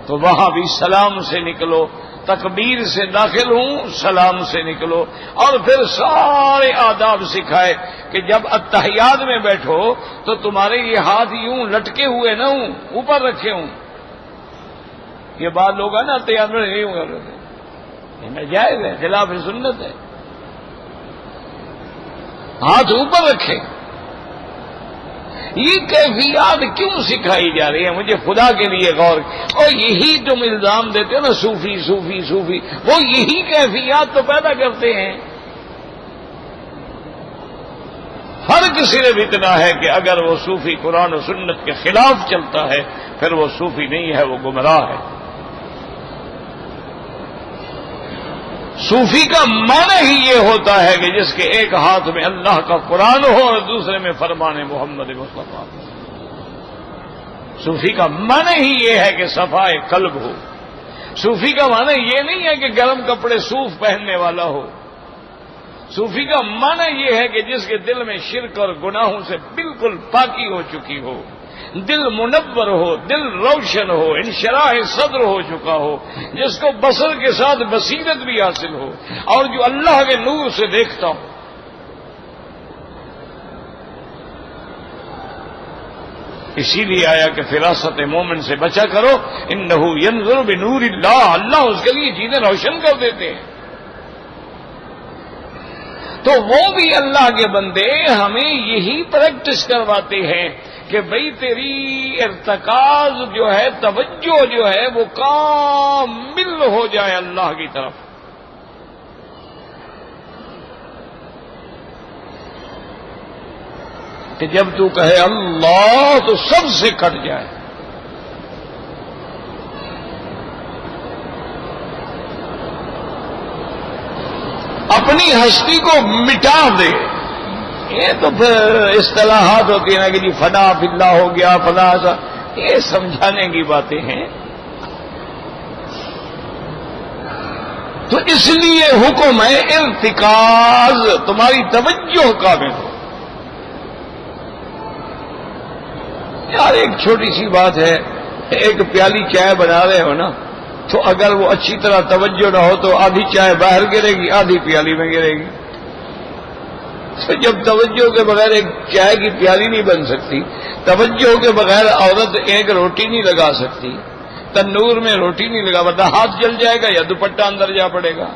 تو وہاں بھی سلام سے نکلو، تکبیر سے داخل ہوں سلام سے نکلو. اور پھر سارے آداب سکھائے کہ جب اتحیات میں بیٹھو تو تمہارے یہ ہاتھ یوں لٹکے ہوئے نہ ہوں، اوپر رکھے ہوں. یہ بات لوگ ہیں نا اتحیات میں نہیں ہوں، یہ ناجائز ہے، خلاف سنت ہے. ہاتھ اوپر رکھے. یہ کیفیات کیوں سکھائی جا رہی ہے؟ مجھے خدا کے لیے غور. اور یہی تم الزام دیتے ہو نا صوفی صوفی صوفی، وہ یہی کیفیات تو پیدا کرتے ہیں. فرق صرف اتنا ہے کہ اگر وہ صوفی قرآن و سنت کے خلاف چلتا ہے پھر وہ صوفی نہیں ہے، وہ گمراہ ہے. صوفی کا معنی ہی یہ ہوتا ہے کہ جس کے ایک ہاتھ میں اللہ کا قرآن ہو اور دوسرے میں فرمان محمد مصطفیٰ. صوفی کا معنی ہی یہ ہے کہ صفائے قلب ہو. صوفی کا معنی یہ نہیں ہے کہ گرم کپڑے صوف پہننے والا ہو. صوفی کا معنی یہ ہے کہ جس کے دل میں شرک اور گناہوں سے بالکل پاکی ہو چکی ہو، دل منور ہو، دل روشن ہو، انشراح صدر ہو چکا ہو، جس کو بصر کے ساتھ بصیرت بھی حاصل ہو اور جو اللہ کے نور سے دیکھتا ہو. اسی لیے آیا کہ فراست مومن سے بچا کرو، انہ ینظر بنور اللہ، اللہ اس کے لیے چیزیں روشن کر دیتے ہیں. تو وہ بھی اللہ کے بندے ہمیں یہی پریکٹس کرواتے ہیں کہ بھئی تیری ارتکاز جو ہے، توجہ جو ہے وہ کامل ہو جائے اللہ کی طرف. کہ جب تو کہے اللہ تو سب سے کٹ جائے. اپنی ہستی کو مٹا دے. یہ تو پھر اصطلاحات ہوتی ہیں نا کہ جی فنا باللہ ہو گیا، فنا ایسا، یہ سمجھانے کی باتیں ہیں. تو اس لیے حکم ہے ارتکاز، تمہاری توجہ کامل ہو. یار ایک چھوٹی سی بات ہے، ایک پیالی چائے بنا رہے ہو نا، تو اگر وہ اچھی طرح توجہ نہ ہو تو آدھی چائے باہر گرے گی، آدھی پیالی میں گرے گی. تو جب توجہ کے بغیر ایک چائے کی پیالی نہیں بن سکتی، توجہ کے بغیر عورت ایک روٹی نہیں لگا سکتی، تنور میں روٹی نہیں لگا، ورنہ ہاتھ جل جائے گا یا دوپٹہ اندر جا پڑے گا.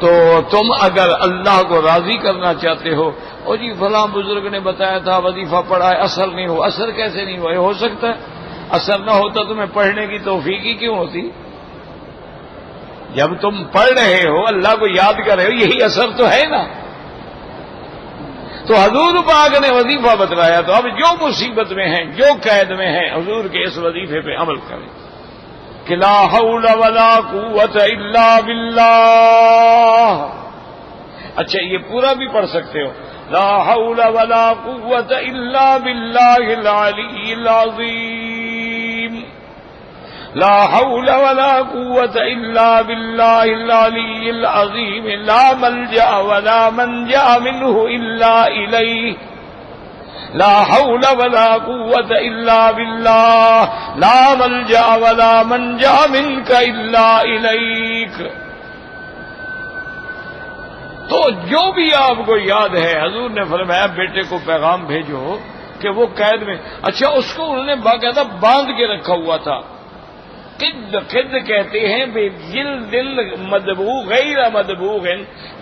تو تم اگر اللہ کو راضی کرنا چاہتے ہو، او جی فلاں بزرگ نے بتایا تھا وظیفہ پڑھا ہے، اثر نہیں ہو. اثر کیسے نہیں ہوا؟ یہ ہو سکتا ہے اثر نہ ہوتا تمہیں پڑھنے کی توفیق ہی کیوں ہوتی؟ جب تم پڑھ رہے ہو، اللہ کو یاد کر رہے ہو، یہی اثر تو ہے نا. تو حضور پاک نے وظیفہ بتلایا، تو اب جو مصیبت میں ہیں، جو قید میں ہیں، حضور کے اس وظیفے پہ عمل کریں کہ لا حول ولا قوت الا باللہ. اچھا یہ پورا بھی پڑھ سکتے ہو، لا حول ولا قوت الا باللہ العلی العظیم، لا حول ولا قوت الا باللہ العلی العظیم، لا ملجأ ولا منجأ منہ الا الیہ، لا حول ولا قوت الا باللہ، لا ملجأ ولا منجأ منک الا الیک. تو جو بھی آپ کو یاد ہے، حضور نے فرمایا بیٹے کو پیغام بھیجو کہ وہ قید میں. اچھا اس کو انہوں نے باقاعدہ باندھ کے رکھا ہوا تھا. قد کہتے ہیں بے جلد مدبوغ غیر مدبوغ،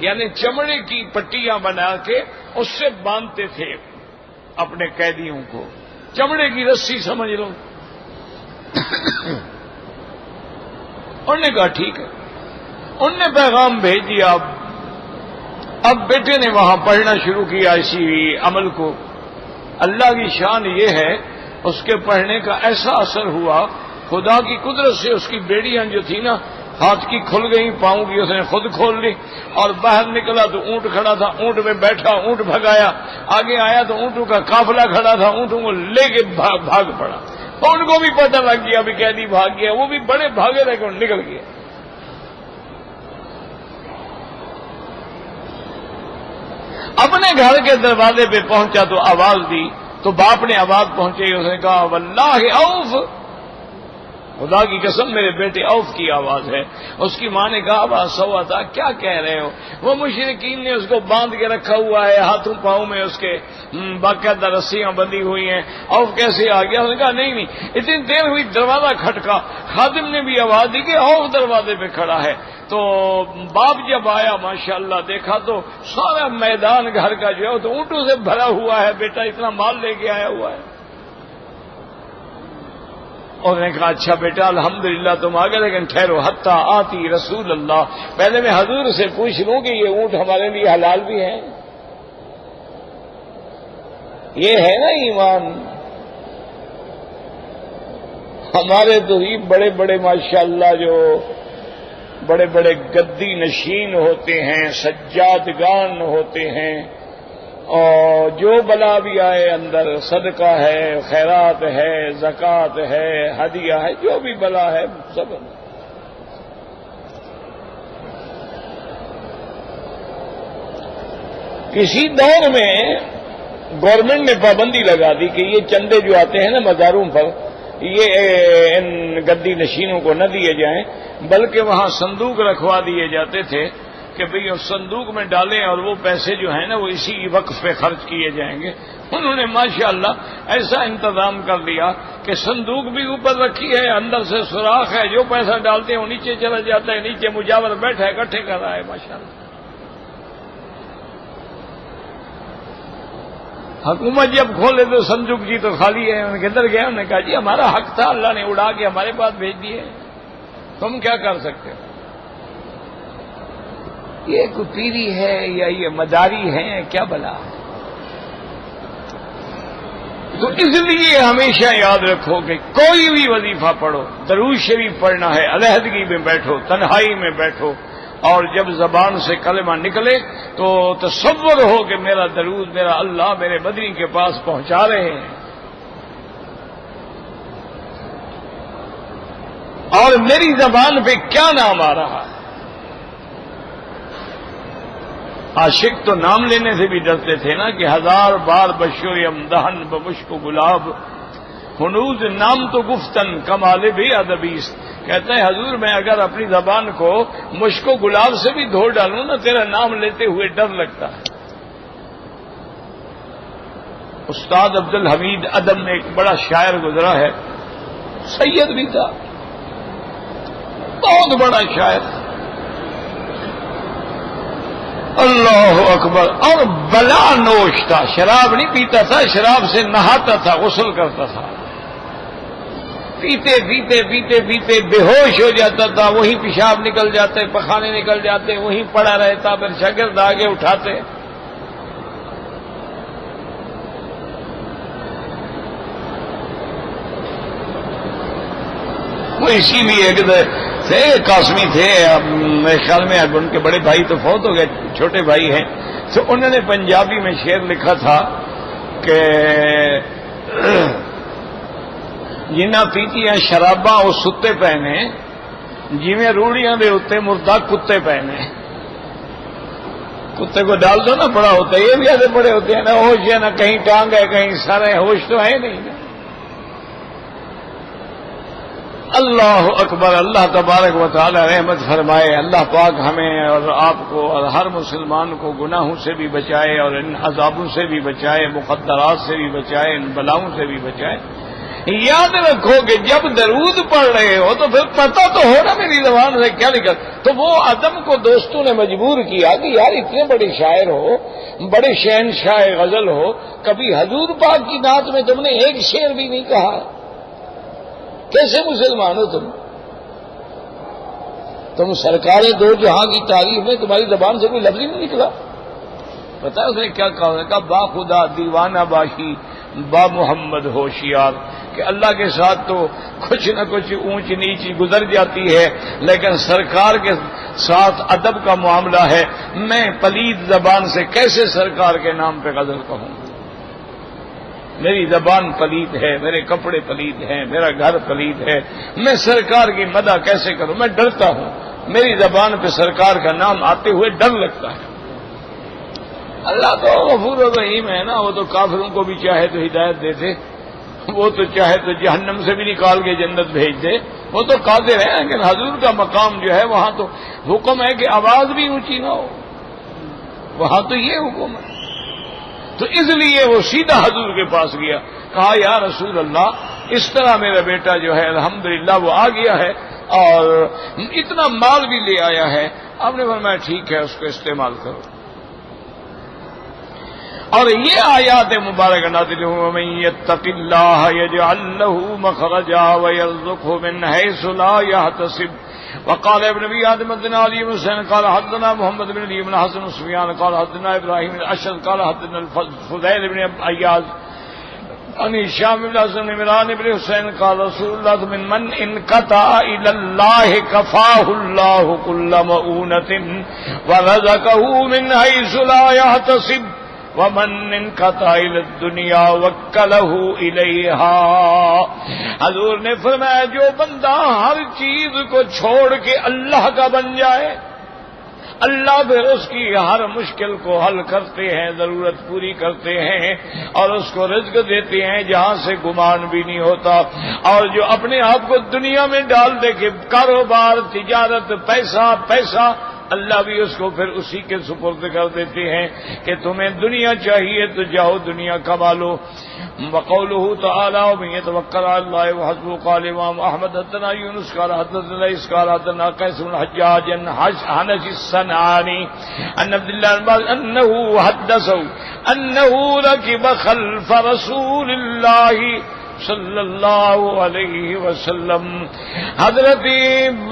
یعنی چمڑے کی پٹیاں بنا کے اس سے باندھتے تھے اپنے قیدیوں کو، چمڑے کی رسی سمجھ لو. انہوں نے کہا ٹھیک ہے، انہوں نے پیغام بھیج دیا. اب بیٹے نے وہاں پڑھنا شروع کیا اسی عمل کو. اللہ کی شان یہ ہے اس کے پڑھنے کا ایسا اثر ہوا، خدا کی قدرت سے اس کی بیڑیاں جو تھی نا ہاتھ کی کھل گئی، پاؤں کی اس نے خود کھول لی، اور باہر نکلا تو اونٹ کھڑا تھا، اونٹ میں بیٹھا، اونٹ بھگایا، آگے آیا تو اونٹوں کا قافلہ کھڑا تھا، اونٹوں کو لے کے بھاگ پڑا. ان کو بھی پتہ لگ گیا بھی قیدی بھاگ گیا، وہ بھی بڑے بھاگے رہ کے نکل گیا. اپنے گھر کے دروازے پہ پہنچا تو آواز دی، تو باپ نے آواز پہنچائی، اس نے کہا واللہ اوف، خدا کی قسم میرے بیٹے اوف کی آواز ہے. اس کی ماں نے کہا آواز سوا تھا، کیا کہہ رہے ہو؟ وہ مشرکین نے اس کو باندھ کے رکھا ہوا ہے، ہاتھوں پاؤں میں اس کے باقاعدہ رسیاں بندھی ہوئی ہیں. اوف کیسے آ گیا؟ اس نے کہا نہیں، اتنی دیر ہوئی، دروازہ کھٹکا، خادم نے بھی آواز دی کہ اوف دروازے پہ کھڑا ہے. تو باپ جب آیا ماشاءاللہ دیکھا تو سارا میدان گھر کا جو ہے تو اونٹوں سے بھرا ہوا ہے، بیٹا اتنا مال لے کے آیا ہوا ہے. اور نے کہا اچھا بیٹا الحمدللہ تم آ گئے، لیکن ٹھہرو حتی آتی رسول اللہ، پہلے میں حضور سے پوچھ لوں کہ یہ اونٹ ہمارے لیے حلال بھی ہے. یہ ہے نا ایمان. ہمارے تو ہی بڑے بڑے ماشاءاللہ جو بڑے بڑے گدی نشین ہوتے ہیں، سجادگان ہوتے ہیں، اور جو بلا بھی آئے اندر، صدقہ ہے، خیرات ہے، زکوٰۃ ہے، ہدیہ ہے، جو بھی بلا ہے سب اندر۔ کسی دور میں گورنمنٹ نے پابندی لگا دی کہ یہ چندے جو آتے ہیں نا مزاروں پر، یہ ان گدی نشینوں کو نہ دیے جائیں، بلکہ وہاں صندوق رکھوا دیے جاتے تھے کہ بھئی اس صندوق میں ڈالیں اور وہ پیسے جو ہیں نا وہ اسی وقف پہ خرچ کیے جائیں گے۔ انہوں نے ماشاءاللہ ایسا انتظام کر دیا کہ صندوق بھی اوپر رکھی ہے، اندر سے سوراخ ہے، جو پیسہ ڈالتے ہیں وہ نیچے چلا جاتا ہے، نیچے مجاور بیٹھا ہے اکٹھے کر رہا ہے ماشاءاللہ۔ حکومت جب کھولے تو صندوق جی تو خالی ہے، ان کے اندر گیا، انہوں نے کہا جی ہمارا حق تھا، اللہ نے اڑا کے ہمارے پاس بھیج دیے، تم کیا کر سکتے ہو؟ یہ کوئی پیری ہے یا یہ مداری ہے، کیا بلا ہے؟ تو اس لیے ہمیشہ یاد رکھو کہ کوئی بھی وظیفہ پڑھو، درود شریف پڑھنا ہے، علیحدگی میں بیٹھو، تنہائی میں بیٹھو، اور جب زبان سے کلمہ نکلے تو تصور ہو کہ میرا درود میرا اللہ میرے مدنی کے پاس پہنچا رہے ہیں، اور میری زبان پہ کیا نام آ رہا ہے۔ عاشق تو نام لینے سے بھی ڈرتے تھے نا کہ 1000 بار بشو امدہن بمشک و گلاب، ہنوز نام تو گفتن کمال بھی ادبیست۔ کہتا ہے حضور میں اگر اپنی زبان کو مشک و گلاب سے بھی دھو ڈالوں نا تیرا نام لیتے ہوئے ڈر لگتا ہے۔ استاد عبدالحمید عدم میں ایک بڑا شاعر گزرا ہے، سید بھی تھا، بہت بڑا شاعر، اللہ اکبر، اور بلا نوش تھا، شراب نہیں پیتا تھا، شراب سے نہاتا تھا، غسل کرتا تھا، پیتے پیتے پیتے پیتے بے ہوش ہو جاتا تھا، وہیں پیشاب نکل جاتے، پخانے نکل جاتے، وہیں پڑا رہتا، پھر شاگرد آگے اٹھاتے۔ وہ اسی لیے تھے قاسمی تھے، میرے خیال میں اب ان کے بڑے بھائی تو فوت ہو گئے، چھوٹے بھائی ہیں، تو انہوں نے پنجابی میں شعر لکھا تھا کہ جنہ پیتیاں شراباں وہ ستے پہنے، جویں روڑیاں دے اتنے مردہ کتے پہنے۔ کتے کو ڈال دو نا بڑا ہوتا ہے، یہ بھی ایسے بڑے ہوتے ہیں، نہ ہوش ہے، نہ کہیں ٹانگ ہے، کہیں سر ہے، ہوش تو ہے نہیں نا۔ اللہ اکبر، اللہ تبارک و تعالی رحمت فرمائے، اللہ پاک ہمیں اور آپ کو اور ہر مسلمان کو گناہوں سے بھی بچائے اور ان عذابوں سے بھی بچائے، مقدرات سے بھی بچائے، ان بلاؤں سے بھی بچائے۔ یاد رکھو کہ جب درود پڑھ رہے ہو تو پھر پتہ تو ہو نا میری زبان سے کیا نکل۔ تو وہ آدم کو دوستوں نے مجبور کیا کہ یار اتنے بڑے شاعر ہو، بڑے شہنشاہ غزل ہو، کبھی حضور پاک کی نعت میں تم نے ایک شعر بھی نہیں کہا، کیسے مسلمان ہو تم سرکار دو جہاں کی تعریف میں تمہاری زبان سے کوئی لفظ ہی نہیں نکلا۔ پتہ ہے اس نے کیا کہا؟ کہا با خدا دیوانہ باشی با محمد ہوشیار، کہ اللہ کے ساتھ تو کچھ نہ کچھ اونچ نیچ گزر جاتی ہے، لیکن سرکار کے ساتھ ادب کا معاملہ ہے، میں پلید زبان سے کیسے سرکار کے نام پہ غزل کہوں؟ میری زبان پلید ہے، میرے کپڑے پلید ہیں، میرا گھر پلید ہے، میں سرکار کی مدح کیسے کروں؟ میں ڈرتا ہوں، میری زبان پہ سرکار کا نام آتے ہوئے ڈر لگتا ہے۔ اللہ تو غفور رحیم ہے نا، وہ تو کافروں کو بھی چاہے تو ہدایت دے دے، وہ تو چاہے تو جہنم سے بھی نکال کے جنت بھیج دے، وہ تو قادر ہے، لیکن حضور کا مقام جو ہے وہاں تو حکم ہے کہ آواز بھی اونچی نہ ہو، وہاں تو یہ حکم ہے۔ تو اس لیے وہ سیدھا حضور کے پاس گیا، کہا یا رسول اللہ اس طرح میرا بیٹا جو ہے الحمدللہ وہ آ گیا ہے اور اتنا مال بھی لے آیا ہے۔ آپ نے فرمایا ٹھیک ہے، اس کو استعمال کرو۔ اور یہ آیات مبارکہ نازل ہوئی، وَمَن يَتَّقِ اللَّهَ يَجْعَل لَّهُ مَخْرَجًا وَيَرْزُقْهُ مِنْ حَيْثُ لَا يَحْتَسِبُ۔ وقال ابن ابي آدم حدثنا علي بن حسين قال حدثنا محمد بن علي بن حسن سفيان قال حدثنا ابراهيم الاشعث قال حدثنا الفضيل بن اياز عن هشام بن حسن بن عمران بن حسين قال رسول الله من انقطع الى الله كفاه الله كل مؤونة ورزقه من حيث لا يحتسب۔ ومن انقطع الى الدنیا وکلہ الیہا. حضور نے فرمایا جو بندہ ہر چیز کو چھوڑ کے اللہ کا بن جائے، اللہ پھر اس کی ہر مشکل کو حل کرتے ہیں، ضرورت پوری کرتے ہیں اور اس کو رزق دیتے ہیں جہاں سے گمان بھی نہیں ہوتا. اور جو اپنے آپ کو دنیا میں ڈال دے کہ کاروبار، تجارت، پیسہ پیسہ، اللہ بھی اس کو پھر اسی کے سپرد کر دیتے ہیں کہ تمہیں دنیا چاہیے تو جاؤ دنیا کما لو. وقوله تعالی ومن يتوکل علی اللہ وحسبہ. قال امام احمد حدثنا یونس قال حدثنا لیث قال حدثنا قیس بن حجاج حنش الصنعانی عن عبد الله انه حدثه انه ركب خلف رسول اللہ صلی اللہ علیہ وسلم. حضرت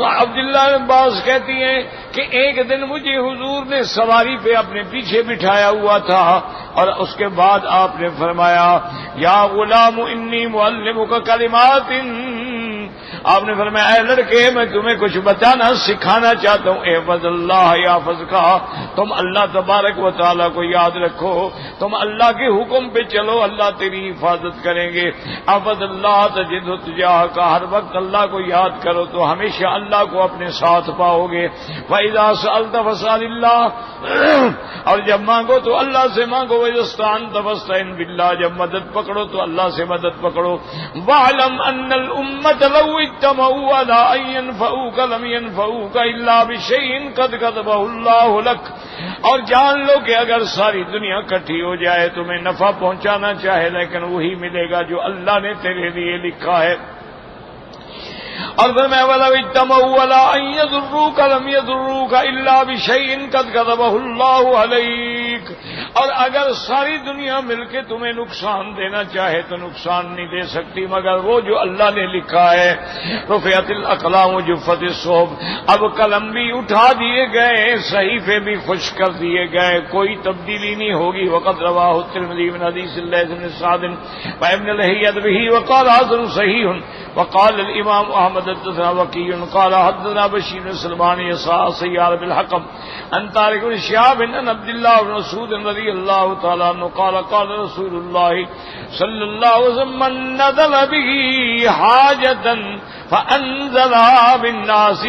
عبداللہ عباس کہتی ہیں کہ ایک دن مجھے حضور نے سواری پہ اپنے پیچھے بٹھایا ہوا تھا اور اس کے بعد آپ نے فرمایا یا غلام انی معلمک کلمات. آپ نے فرمایا اے لڑکے میں تمہیں کچھ بتانا سکھانا چاہتا ہوں. احفظ اللہ یحفظ کا، تم اللہ تبارک و تعالیٰ کو یاد رکھو، تم اللہ کے حکم پہ چلو، اللہ تیری حفاظت کریں گے. احفظ اللہ تجدہ تجاہک، ہر وقت اللہ کو یاد کرو تو ہمیشہ اللہ کو اپنے ساتھ پاؤ گے. وَإِذَا سَأَلْتَ فَاسْأَلِ اللَّهَ، اور جب مانگو تو اللہ سے مانگو. وَإِذَا اسْتَعَنْتَ فَاسْتَعِنْ بِاللَّهِ، جب مدد پکڑو تو اللہ سے مدد پکڑو. وَاعْلَمْ أَنَّ الْأُمَّةَ لَوْ اجتمعوا على أن ينفعوك لم ينفعوك إلا بشيء قد كتبه الله لك. اور جان لو کہ اگر ساری دنیا کٹھی ہو جائے تمہیں نفع پہنچانا چاہے لیکن وہی ملے گا جو اللہ نے تیرے لیے لکھا ہے. اور فرمایا وَلَوْ اجْتَمَعُوا عَلَىٰ أَن يَضُرُّوكَ لَمْ يَضُرُّوكَ إِلَّا بِشَيْءٍ قَدْ كَتَبَهُ اللَّهُ عَلَيْكَ. اور اگر ساری دنیا مل کے تمہیں نقصان دینا چاہے تو نقصان نہیں دے سکتی مگر وہ جو اللہ نے لکھا ہے. رفعت الاقلام وجفت الصحف، اب قلم بھی اٹھا دیے گئے، صحیفے بھی خشک کر دیے گئے، کوئی تبدیلی نہیں ہوگی. وقد رواه الترمذی من حدیث الليث بن سعد وابن لهيعة به وقال حسن صحیح. وقال الامام احمد حدثنا وكيع قال حدثنا بشير بن سلمان يسار سيار بالحكم عن طارق بن شهاب عن عبد الله بن مسعود رضي الله تعالى عنه قال قال رسول الله صلى الله عليه وسلم من نزل به حاجة فأنزل بالناس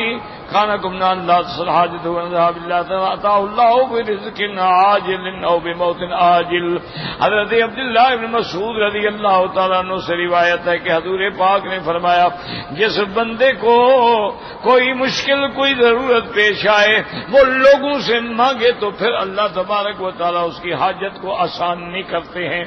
كان كمنا لا تصل حاجته وانزها بالله أتاه الله برزق عاجل أو بموت آجل. حضرت عبداللہ ابن مسعود رضی اللہ تعالیٰ عنہ سے روایت ہے کہ حضور پاک نے فرمایا جس بندے کو کوئی مشکل کوئی ضرورت پیش آئے وہ لوگوں سے مانگے تو پھر اللہ تبارک و تعالیٰ اس کی حاجت کو آسان نہیں کرتے ہیں.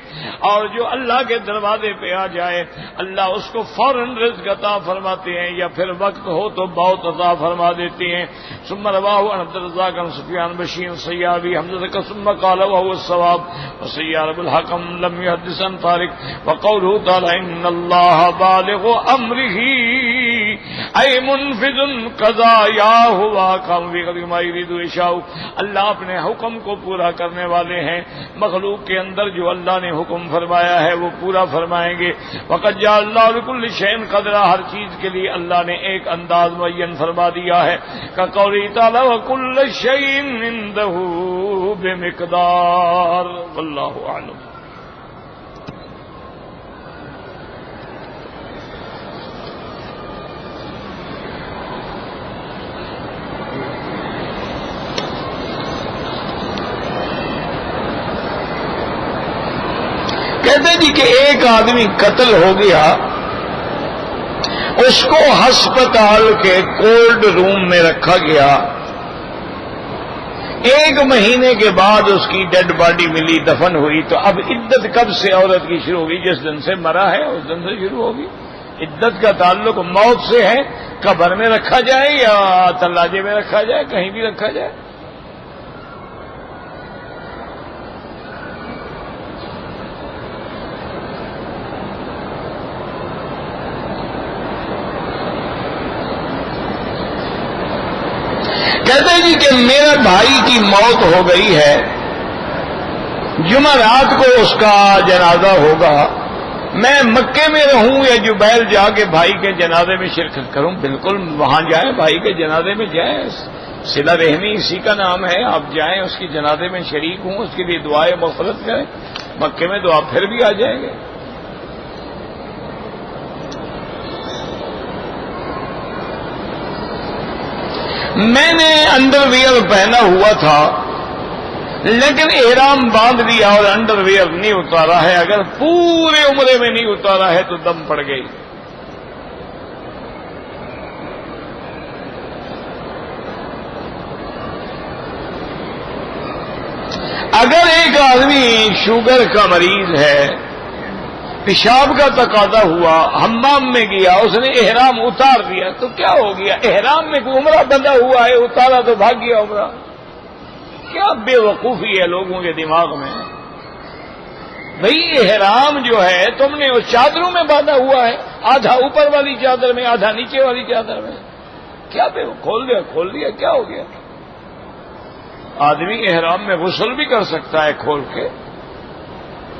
اور جو اللہ کے دروازے پہ آ جائے اللہ اس کو فوراً رزق عطا فرماتے ہیں یا پھر وقت ہو تو بہت عطا فرما دیتے ہیں. ثم رواه عن عبد الرزاق عن سفيان بشير سيابي حمزة ثم قال وهو الصواب وسيار بالحكم لم يحدث عن طارق. وقوله تعالى إن الله بالغ أمره أي منفذ قضاياه وأحكامه بقدر ما يريد ويشاء. اللہ اپنے حکم کو پورا کرنے والے ہیں، مخلوق کے اندر جو اللہ نے حکم فرمایا ہے وہ پورا فرمائیں گے. وقد جعل الله لكل شيء قدرا، ہر چیز کے لیے اللہ نے ایک انداز معین فرما دیا ہے. كقوله تعالى وكل شيء عنده بمقدار. والله اعلم. کہتے جی کہ ایک آدمی قتل ہو گیا، اس کو ہسپتال کے کولڈ روم میں رکھا گیا. 1 مہینے کے بعد اس کی ڈیڈ باڈی ملی، دفن ہوئی. تو اب عدت کب سے عورت کی شروع ہوگی؟ جس دن سے مرا ہے اس دن سے شروع ہوگی. عدت کا تعلق موت سے ہے. قبر میں رکھا جائے یا تلاجے میں رکھا جائے، کہیں بھی رکھا جائے. کہتے جی کہ میرے بھائی کی موت ہو گئی ہے، جمعرات کو اس کا جنازہ ہوگا، میں مکے میں رہوں یا جبیل جا کے بھائی کے جنازے میں شرکت کروں؟ بالکل وہاں جائیں، بھائی کے جنازے میں جائیں، صلہ رحمی اسی کا نام ہے. آپ جائیں اس کی جنازے میں شریک ہوں, اس کے لیے دعائیں مغفرت کریں. مکے میں تو آپ پھر بھی آ جائیں گے. میں نے انڈر ویئر پہنا ہوا تھا لیکن احرام باندھ دیا اور انڈر ویئر نہیں اتارا ہے. اگر پورے عمرے میں نہیں اتارا ہے تو دم پڑ گئی. اگر ایک آدمی شوگر کا مریض ہے, پیشاب کا تقاضا ہوا, حمام میں گیا, اس نے احرام اتار دیا تو کیا ہو گیا؟ احرام میں کوئی عمرہ بندھا ہوا ہے, اتارا تو بھاگ گیا عمرہ. کیا بے وقوفی ہے لوگوں کے دماغ میں. بھئی احرام جو ہے تم نے اس چادروں میں باندھا ہوا ہے, آدھا اوپر والی چادر میں, آدھا نیچے والی چادر میں. کیا کھول دیا کیا ہو گیا؟ آدمی احرام میں غسل بھی کر سکتا ہے کھول کے,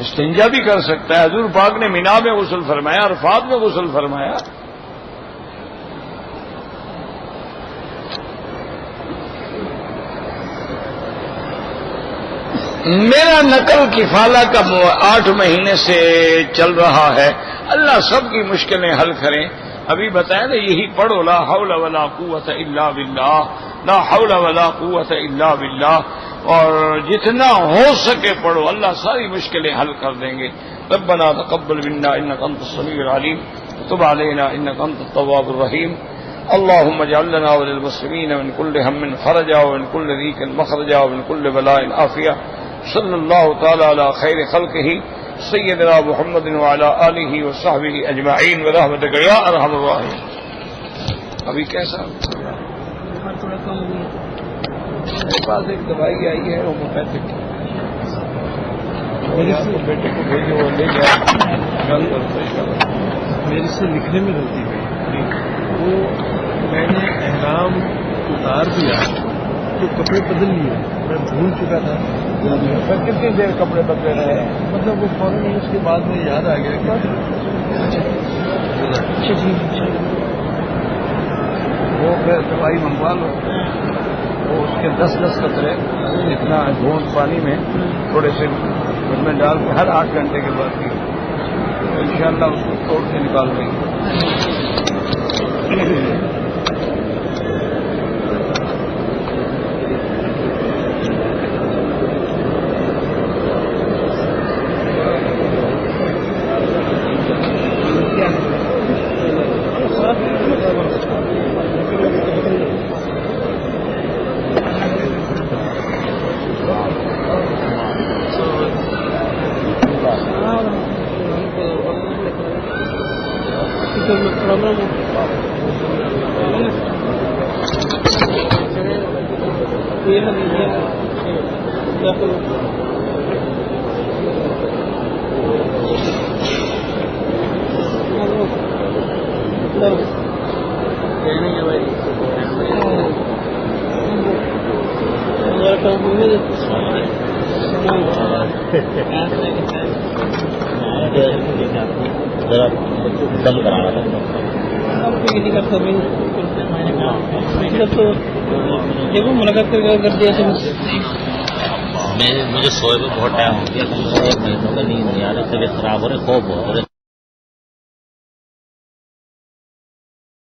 استنجا بھی کر سکتا ہے. حضور پاک نے مینا میں غسل فرمایا, عرفات میں غسل فرمایا. میرا نقل کفالہ کا 8 مہینے سے چل رہا ہے. اللہ سب کی مشکلیں حل کریں. ابھی بتایا نا, یہی پڑھو لا حول ولا قوت الا باللہ, لا حول ولا قوت الا باللہ, اور جتنا ہو سکے پڑھو, اللہ ساری مشکلیں حل کر دیں گے. ربنا تقبل منا انک انت السمیع العلیم تب علینا انک انت التواب الرحیم. اللهم اجعل لنا وللمسلمین من كل هم فرجا ومن كل ضيق مخرجا ومن كل بلاء عافیہ. صلی اللہ تعالی علی خیر خلقہ سیدنا محمد وعلی آلہ وصحبہ اجمعین برحمتک یا ارحم الراحمین. ابھی کیسا میرے پاس ایک دوائی آئی ہے ہومیوپیتھک, بیٹے کو بھیجو وہ لے گیا.
میرے سے لکھنے میں غلطی ہوئی, وہ میں نے احرام اتار دیا تو کپڑے بدل لیے, میں بھول چکا تھا.
کتنی دیر کپڑے بدلے رہے ہیں؟
مطلب وہ فوراً اس کے بعد میں یاد آ گیا کہ
وہ پھر دوائی منگوا لو, وہ اس کے 10 قطرے اتنا گھونٹ پانی میں تھوڑے سے اس میں ڈال کے ہر 8 گھنٹے کے بعد کی, تو انشاءاللہ اس کو توڑ کے نکال دیں گے.
دم کرانا تھا
دیکھو ملاقات کر دیا تو
مجھے سوئے میں بہت ٹائم ہو گیا. 1 مہینوں کا نیند نہیں آ رہی, طبیعت خراب ہو رہی, خوف ہو رہے.